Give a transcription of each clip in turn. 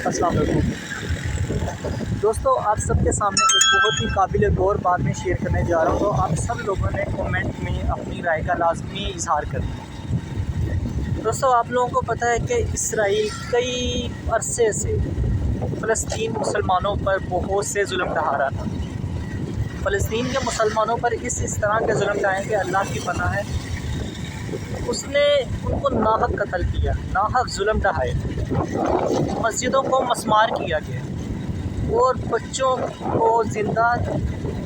السلام علیکم دوستو، آپ سب کے سامنے ایک بہت ہی قابل غور بات میں شیئر کرنے جا رہا ہوں، تو آپ سب لوگوں نے کومنٹ میں اپنی رائے کا لازمی اظہار کرنا۔ دوستو، آپ لوگوں کو پتہ ہے کہ اسرائیل کئی عرصے سے فلسطین مسلمانوں پر بہت سے ظلم ڈھا رہا تھا۔ فلسطین کے مسلمانوں پر اس طرح کے ظلم ڈھائے کہ اللہ کی پناہ ہے، اس نے ان کو ناحق قتل کیا، ناحق ظلم ڈھائے، مسجدوں کو مسمار کیا گیا اور بچوں کو زندہ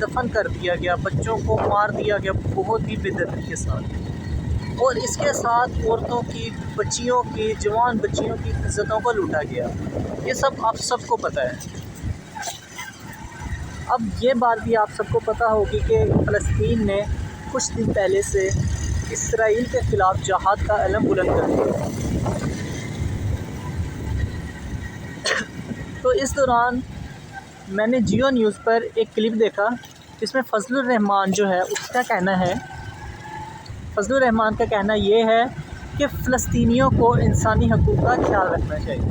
دفن کر دیا گیا، بچوں کو مار دیا گیا بہت ہی بے دردی کے ساتھ، اور اس کے ساتھ عورتوں کی، بچیوں کی، جوان بچیوں کی عزتوں کو لوٹا گیا۔ یہ سب آپ سب کو پتہ ہے۔ اب یہ بات بھی آپ سب کو پتہ ہوگی کہ فلسطین نے کچھ دن پہلے سے اسرائیل کے خلاف جہاد کا علم بلند کر دیا۔ تو اس دوران میں نے جیو نیوز پر ایک کلپ دیکھا جس میں فضل الرحمان جو ہے اس کا کہنا ہے، فضل الرحمان کا کہنا یہ ہے کہ فلسطینیوں کو انسانی حقوق کا خیال رکھنا چاہیے۔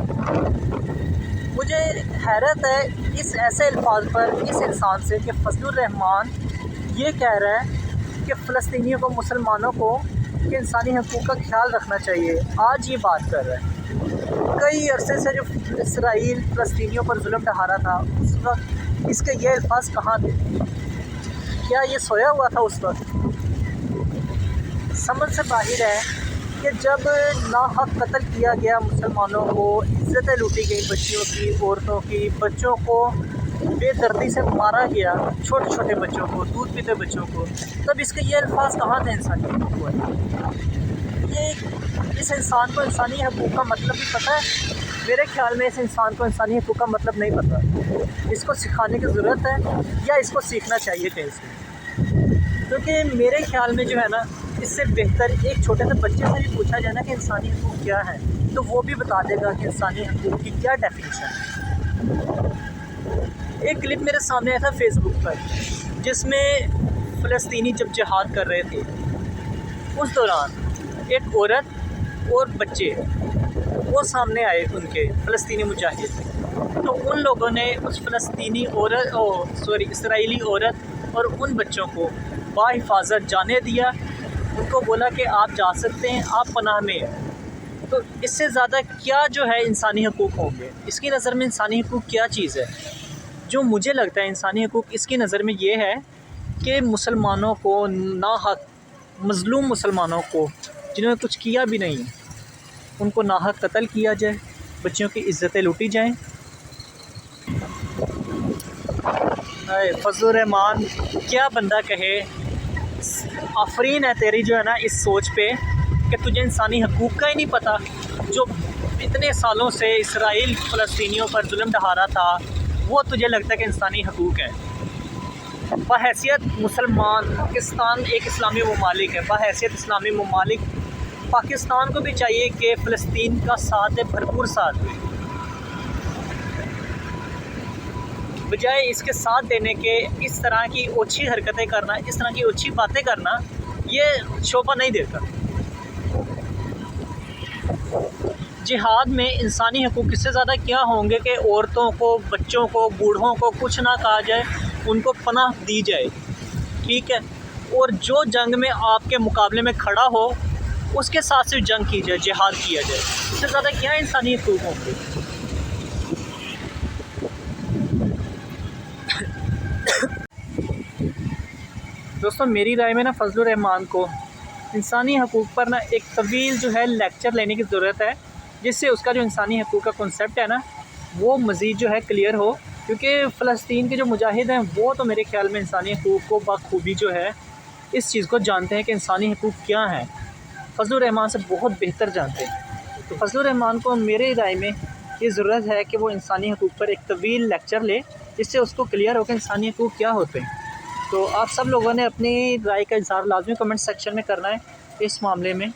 مجھے حیرت ہے اس ایسے الفاظ پر اس انسان سے کہ فضل الرحمان یہ کہہ رہا ہے کہ فلسطینیوں کو، مسلمانوں کو کہ انسانی حقوق کا خیال رکھنا چاہیے، آج یہ بات کر رہا ہے۔ کئی عرصے سے جو اسرائیل فلسطینیوں پر ظلم ڈھا رہا تھا، اس وقت اس کے یہ الفاظ کہاں تھے؟ کیا یہ سویا ہوا تھا اس وقت؟ سمجھ سے باہر ہے کہ جب ناحق قتل کیا گیا مسلمانوں کو، عزتیں لوٹی گئی بچیوں کی، عورتوں کی، بچوں کو بے دردی سے مارا گیا، چھوٹے چھوٹے بچوں کو، دودھ پیتے بچوں کو، تب اس کے یہ الفاظ کہاں تھے انسانی حقوق والے؟ یہ اس انسان کو انسانی حقوق کا مطلب بھی پتہ ہے؟ میرے خیال میں اس انسان کو انسانی حقوق کا مطلب نہیں پتہ۔ اس کو سکھانے کی ضرورت ہے یا اس کو سیکھنا چاہیے کہیں سے، کیونکہ میرے خیال میں جو ہے نا، اس سے بہتر ایک چھوٹے سے بچے سے بھی پوچھا جائے نا کہ انسانی حقوق کیا ہے، تو وہ بھی بتا دے گا کہ انسانی حقوق کی کیا ڈیفینیشن ہے۔ ایک کلپ میرے سامنے آیا تھا فیس بک پر، جس میں فلسطینی جب جہاد کر رہے تھے، اس دوران ایک عورت اور بچے وہ سامنے آئے، ان کے فلسطینی مجاہد، تو ان لوگوں نے اس فلسطینی اسرائیلی عورت اور ان بچوں کو بحفاظت جانے دیا، ان کو بولا کہ آپ جا سکتے ہیں، آپ پناہ میں ہیں۔ تو اس سے زیادہ کیا جو ہے انسانی حقوق ہوں گے؟ اس کی نظر میں انسانی حقوق کیا چیز ہے؟ جو مجھے لگتا ہے انسانی حقوق اس کی نظر میں یہ ہے کہ مسلمانوں کو، ناحق مظلوم مسلمانوں کو، جنہوں نے کچھ کیا بھی نہیں، ان کو ناحق قتل کیا جائے، بچیوں کی عزتیں لوٹی جائیں۔ فضل الرحمان کیا بندہ کہے، آفرین ہے تیری جو ہے نا اس سوچ پہ کہ تجھے انسانی حقوق کا ہی نہیں پتہ، جو اتنے سالوں سے اسرائیل فلسطینیوں پر ظلم ڈھا رہا تھا، وہ تجھے لگتا ہے کہ انسانی حقوق ہے۔ بحیثیت مسلمان، پاکستان ایک اسلامی ممالک ہے، بحیثیت اسلامی ممالک پاکستان کو بھی چاہیے کہ فلسطین کا ساتھ دے، بھرپور ساتھ دے، بجائے اس کے ساتھ دینے کے اس طرح کی اوچھی حرکتیں کرنا، اس طرح کی اوچھی باتیں کرنا، یہ شوبھا نہیں دیتا۔ جہاد میں انسانی حقوق اس سے زیادہ کیا ہوں گے کہ عورتوں کو، بچوں کو، بوڑھوں کو کچھ نہ کہا جائے، ان کو پناہ دی جائے، ٹھیک ہے، اور جو جنگ میں آپ کے مقابلے میں کھڑا ہو اس کے ساتھ صرف جنگ کی جائے، جہاد کیا جائے، اس سے زیادہ کیا انسانی حقوق ہوں گے؟ دوستوں، میری رائے میں نا فضل الرحمان کو انسانی حقوق پر نا ایک طویل جو ہے لیکچر لینے کی ضرورت ہے، جس سے اس کا جو انسانی حقوق کا کنسیپٹ ہے نا وہ مزید جو ہے کلیئر ہو، کیونکہ فلسطین کے جو مجاہد ہیں وہ تو میرے خیال میں انسانی حقوق کو بخوبی جو ہے اس چیز کو جانتے ہیں کہ انسانی حقوق کیا ہیں، فضل الرحمان سے بہت بہتر جانتے ہیں۔ تو فضل الرحمان کو میرے رائے میں یہ ضرورت ہے کہ وہ انسانی حقوق پر ایک طویل لیکچر لے، جس سے اس کو کلیئر ہو کہ انسانی حقوق کیا ہوتے ہیں۔ تو آپ سب لوگوں نے اپنی رائے کا اظہار لازمی کمنٹ سیکشن میں کرنا ہے اس معاملے میں۔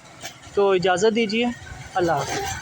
تو اجازت دیجیے، اللہ حافظ۔